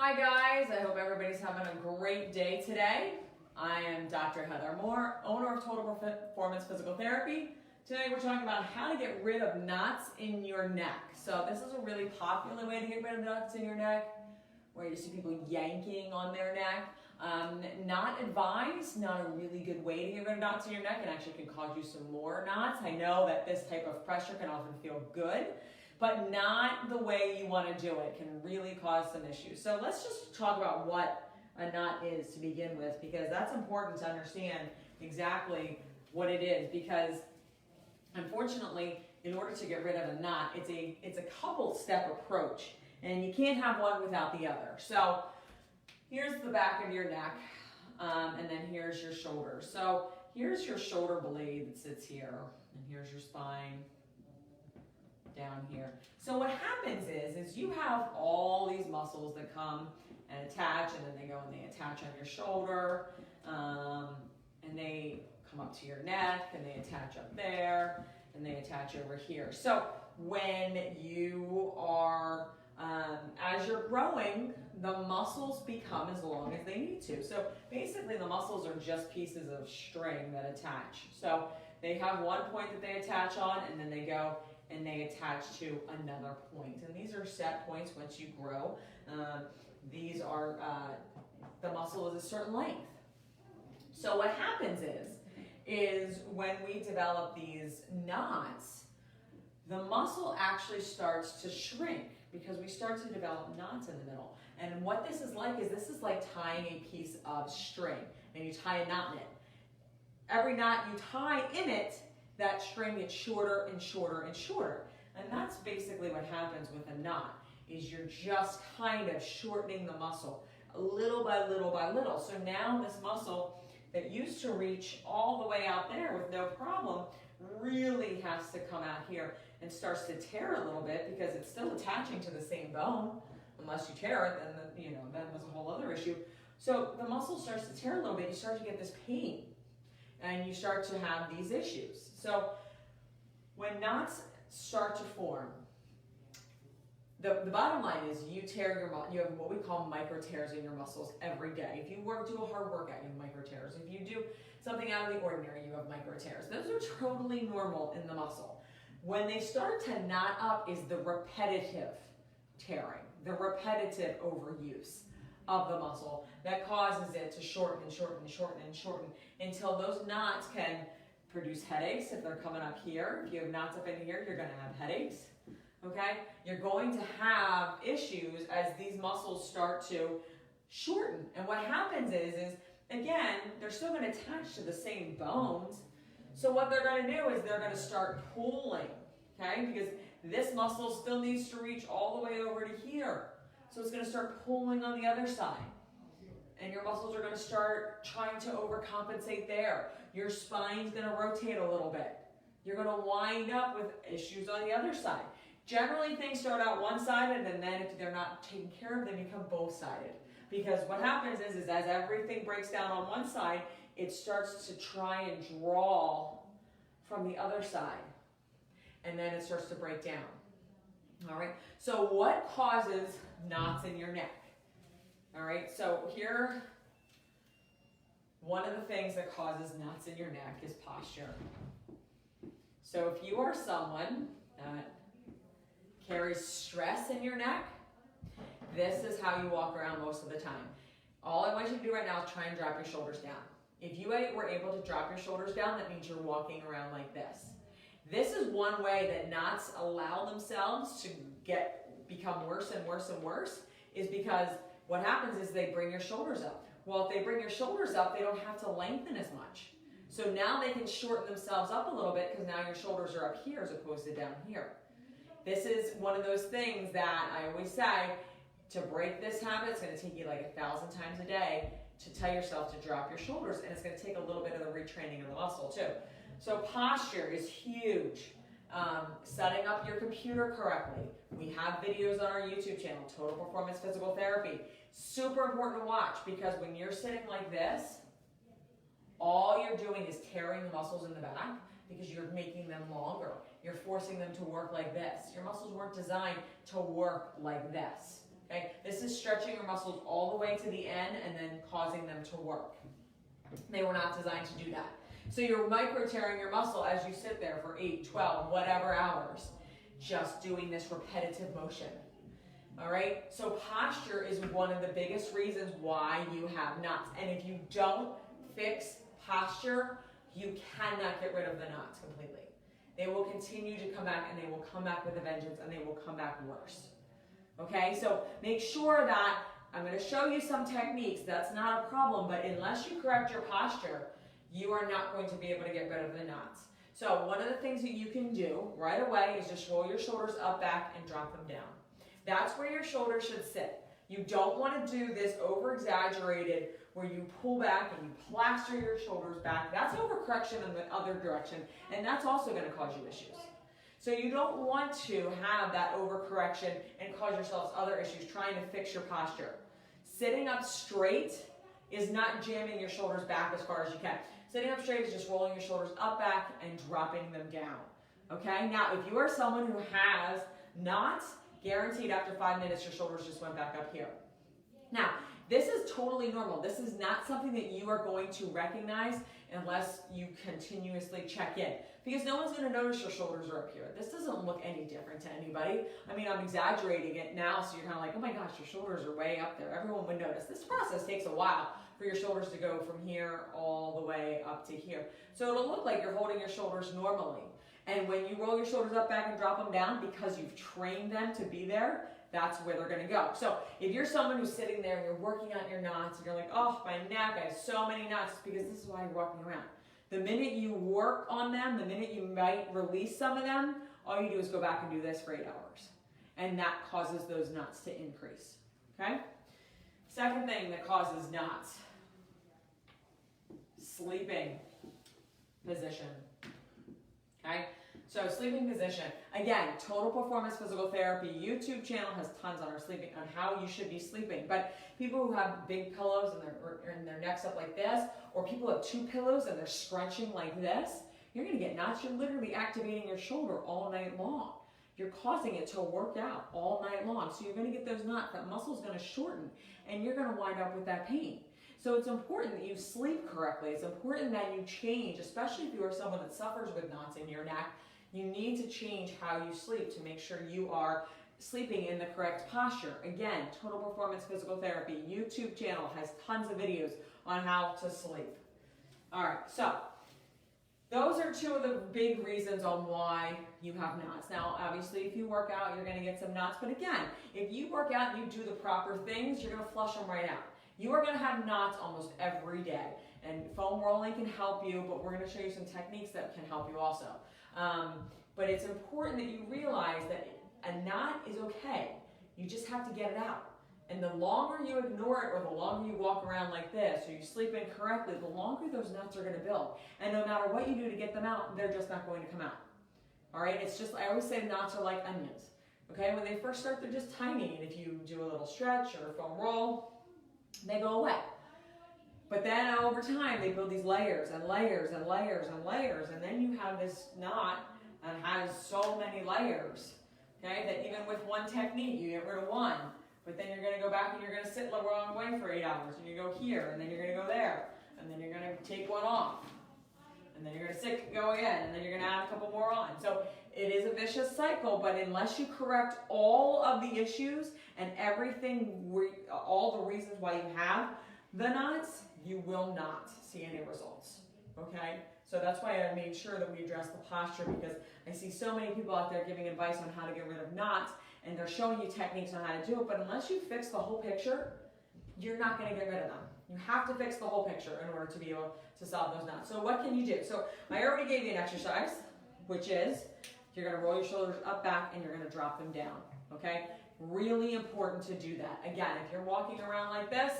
Hi guys, I hope everybody's having a great day today. I am Dr. Heather Moore, owner of Total Performance Physical Therapy. Today we're talking about how to get rid of knots in your neck. So this is a really popular way to get rid of knots in your neck, where you see people yanking on their neck. Not advised, not a really good way to get rid of knots in your neck, and actually can cause you some more knots. I know that this type of pressure can often feel good, but not the way you want to do it. It can really cause some issues. So let's just talk about what a knot is to begin with, because that's important to understand exactly what it is, because unfortunately, in order to get rid of a knot, it's a couple step approach, and you can't have one without the other. So here's the back of your neck, and then here's your shoulders. So here's your shoulder blade that sits here, and here's your spine down here. So what happens is you have all these muscles that come and attach, and then they go and they attach on your shoulder, and they come up to your neck, and they attach up there, and they attach over here. So when you are, as you're growing, the muscles become as long as they need to. So basically the muscles are just pieces of string that attach. So they have one point that they attach on, and then they go and they attach to another point. And these are set points once you grow. These are, the muscle is a certain length. So what happens is when we develop these knots, the muscle actually starts to shrink because we start to develop knots in the middle. And what this is like tying a piece of string, and you tie a knot in it. Every knot you tie in it, that string gets shorter and shorter and shorter. And that's basically what happens with a knot, is you're just kind of shortening the muscle little by little by little. So now this muscle that used to reach all the way out there with no problem really has to come out here and starts to tear a little bit, because it's still attaching to the same bone. Unless you tear it, then then there's a whole other issue. So the muscle starts to tear a little bit. You start to get this pain, and you start to have these issues. So when knots start to form, the bottom line is you have what we call micro tears in your muscles every day. If you do a hard workout, you have micro tears. If you do something out of the ordinary, you have micro tears. Those are totally normal in the muscle. When they start to knot up is the repetitive tearing, the repetitive overuse of the muscle that causes it to shorten and shorten and shorten and shorten until those knots can produce headaches if they're coming up here. If you have knots up in here, you're going to have headaches. Okay? You're going to have issues as these muscles start to shorten. And what happens is again, they're still going to attach to the same bones. So what they're going to do is they're going to start pulling, okay? Because this muscle still needs to reach all the way over to here. So it's going to start pulling on the other side. And your muscles are going to start trying to overcompensate there. Your spine's going to rotate a little bit. You're going to wind up with issues on the other side. Generally, things start out one-sided, and then if they're not taken care of, they become both-sided. Because what happens is as everything breaks down on one side, it starts to try and draw from the other side. And then it starts to break down. All right, so what causes knots in your neck? All right, so here, one of the things that causes knots in your neck is posture. So if you are someone that carries stress in your neck, this is how you walk around most of the time. All I want you to do right now is try and drop your shoulders down. If you were able to drop your shoulders down, that means you're walking around like this. This is one way that knots allow themselves to become worse and worse and worse, is because what happens is they bring your shoulders up. Well, if they bring your shoulders up, they don't have to lengthen as much. So now they can shorten themselves up a little bit, because now your shoulders are up here as opposed to down here. This is one of those things that I always say, to break this habit, it's going to take you like 1,000 times a day to tell yourself to drop your shoulders, and it's going to take a little bit of the retraining of the muscle too. So posture is huge. Setting up your computer correctly. We have videos on our YouTube channel, Total Performance Physical Therapy. Super important to watch, because when you're sitting like this, all you're doing is tearing the muscles in the back, because you're making them longer. You're forcing them to work like this. Your muscles weren't designed to work like this. Okay? This is stretching your muscles all the way to the end and then causing them to work. They were not designed to do that. So you're micro tearing your muscle as you sit there for 8, 12, whatever hours, just doing this repetitive motion. All right? So posture is one of the biggest reasons why you have knots. And if you don't fix posture, you cannot get rid of the knots completely. They will continue to come back, and they will come back with a vengeance, and they will come back worse. Okay? So make sure that I'm going to show you some techniques. That's not a problem, but unless you correct your posture, you are not going to be able to get rid of the knots. So one of the things that you can do right away is just roll your shoulders up, back, and drop them down. That's where your shoulders should sit. You don't want to do this over-exaggerated where you pull back and you plaster your shoulders back. That's overcorrection in the other direction, and that's also going to cause you issues. So you don't want to have that overcorrection and cause yourselves other issues trying to fix your posture. Sitting up straight is not jamming your shoulders back as far as you can. Sitting up straight is just rolling your shoulders up, back, and dropping them down. Okay? Now, if you are someone who has knots, guaranteed after 5 minutes your shoulders just went back up here. Now, this is totally normal. This is not something that you are going to recognize unless you continuously check in. Because no one's going to notice your shoulders are up here. This doesn't look any different to anybody. I mean, I'm exaggerating it now, so you're kind of like, oh my gosh, your shoulders are way up there. Everyone would notice. This process takes a while for your shoulders to go from here all the way up to here. So it'll look like you're holding your shoulders normally. And when you roll your shoulders up, back, and drop them down, because you've trained them to be there, that's where they're going to go. So if you're someone who's sitting there and you're working on your knots, and you're like, oh, my neck, I have so many knots, it's because this is why you're walking around. The minute you work on them, the minute you might release some of them, all you do is go back and do this for 8 hours. And that causes those knots to increase. Okay? Second thing that causes knots, sleeping position. Okay? So sleeping position. Again, Total Performance Physical Therapy YouTube channel has tons on our sleeping, on how you should be sleeping. But people who have big pillows and their necks up like this, or people who have 2 pillows and they're scrunching like this, you're going to get knots. You're literally activating your shoulder all night long. You're causing it to work out all night long. So you're going to get those knots. That muscle's going to shorten, and you're going to wind up with that pain. So it's important that you sleep correctly. It's important that you change, especially if you are someone that suffers with knots in your neck. You need to change how you sleep to make sure you are sleeping in the correct posture. Again, Total Performance Physical Therapy YouTube channel has tons of videos on how to sleep. All right, so those are 2 of the big reasons on why you have knots. Now, obviously, if you work out, you're going to get some knots. But again, if you work out and you do the proper things, you're going to flush them right out. You are going to have knots almost every day. And foam rolling can help you, but we're going to show you some techniques that can help you also. But it's important that you realize that a knot is okay. You just have to get it out. And the longer you ignore it, or the longer you walk around like this, or you sleep incorrectly, the longer those knots are going to build. And no matter what you do to get them out, they're just not going to come out. All right? It's just, I always say knots are like onions. Okay? When they first start, they're just tiny. And if you do a little stretch or a foam roll, they go away. But then over time, they build these layers and layers and layers and layers. And then you have this knot that has so many layers, okay, that even with one technique, you get rid of one. But then you're going to go back and you're going to sit the wrong way for 8 hours. And you go here, and then you're going to go there. And then you're going to take one off. And then you're going to sit, go again. And then you're going to add a couple more on. So it is a vicious cycle, but unless you correct all of the issues and everything, all the reasons why you have the knots, you will not see any results, okay? So that's why I made sure that we address the posture, because I see so many people out there giving advice on how to get rid of knots, and they're showing you techniques on how to do it, but unless you fix the whole picture, you're not going to get rid of them. You have to fix the whole picture in order to be able to solve those knots. So what can you do? So I already gave you an exercise, which is you're going to roll your shoulders up, back, and you're going to drop them down, okay? Really important to do that. Again, if you're walking around like this,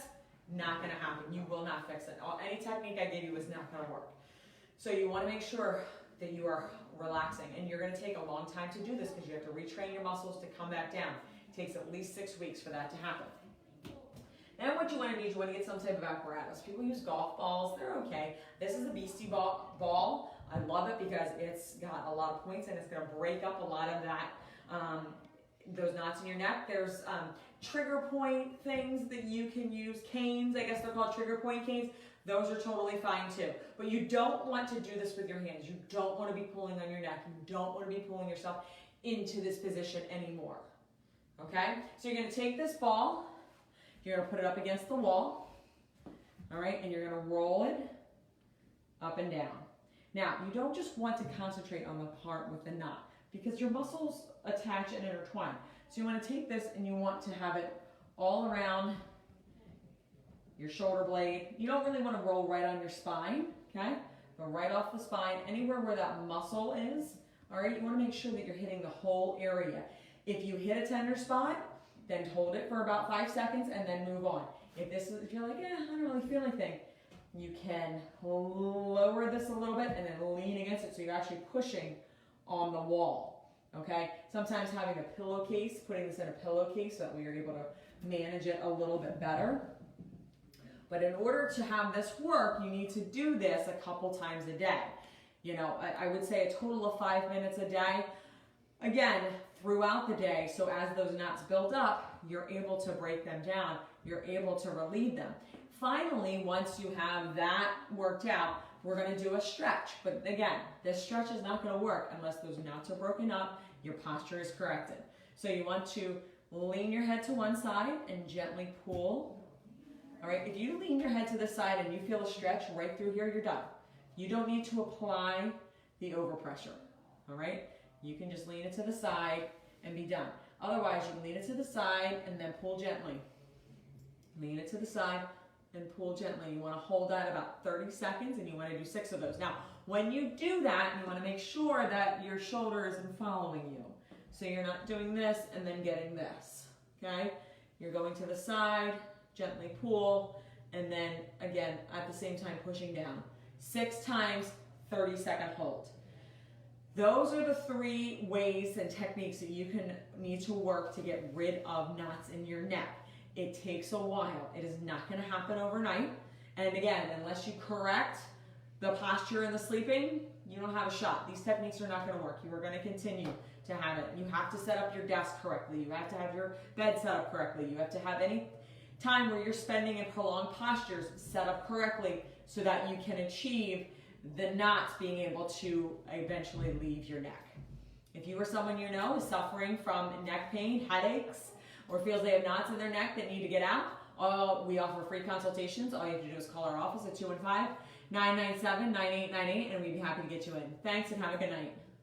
not going to happen. You will not fix it. Any technique I gave you is not going to work. So you want to make sure that you are relaxing, and you're going to take a long time to do this because you have to retrain your muscles to come back down. It takes at least 6 weeks for that to happen. Then what you want to do is you want to get some type of apparatus. People use golf balls. They're okay. This is a Beastie ball. I love it because it's got a lot of points and it's going to break up a lot of that, those knots in your neck. There's trigger point things that you can use, canes, I guess they're called trigger point canes, those are totally fine too. But you don't want to do this with your hands. You don't want to be pulling on your neck. You don't want to be pulling yourself into this position anymore. Okay? So you're going to take this ball, you're going to put it up against the wall, all right, and you're going to roll it up and down. Now, you don't just want to concentrate on the part with the knot because your muscles attach and intertwine. So you want to take this and you want to have it all around your shoulder blade. You don't really want to roll right on your spine, okay? But right off the spine, anywhere where that muscle is, all right? You want to make sure that you're hitting the whole area. If you hit a tender spot, then hold it for about 5 seconds and then move on. If you're like, I don't really feel anything, you can lower this a little bit and then lean against it so you're actually pushing on the wall, okay? Sometimes having a pillowcase, putting this in a pillowcase so that we are able to manage it a little bit better. But in order to have this work, you need to do this a couple times a day. You know, I would say a total of 5 minutes a day. Again, throughout the day, so as those knots build up, you're able to break them down. You're able to relieve them. Finally, once you have that worked out, we're going to do a stretch. But again, this stretch is not going to work unless those knots are broken up, your posture is corrected. So you want to lean your head to one side and gently pull. All right, if you lean your head to the side and you feel a stretch right through here, you're done. You don't need to apply the overpressure, all right? You can just lean it to the side and be done. Otherwise, you can lean it to the side and then pull gently. Lean it to the side and pull gently. You want to hold that about 30 seconds and you want to do 6 of those. Now, when you do that, you want to make sure that your shoulder isn't following you. So you're not doing this and then getting this, okay? You're going to the side, gently pull, and then again, at the same time, pushing down. 6 times, 30-second hold. Those are the 3 ways and techniques that you can need to work to get rid of knots in your neck. It takes a while. It is not going to happen overnight. And again, unless you correct the posture and the sleeping, you don't have a shot. These techniques are not going to work. You are going to continue to have it. You have to set up your desk correctly. You have to have your bed set up correctly. You have to have any time where you're spending in prolonged postures set up correctly so that you can achieve the knots being able to eventually leave your neck. If you or someone you know is suffering from neck pain, headaches, or feels they have knots in their neck that need to get out, we offer free consultations. All you have to do is call our office at 215-997-9898 and we'd be happy to get you in. Thanks and have a good night.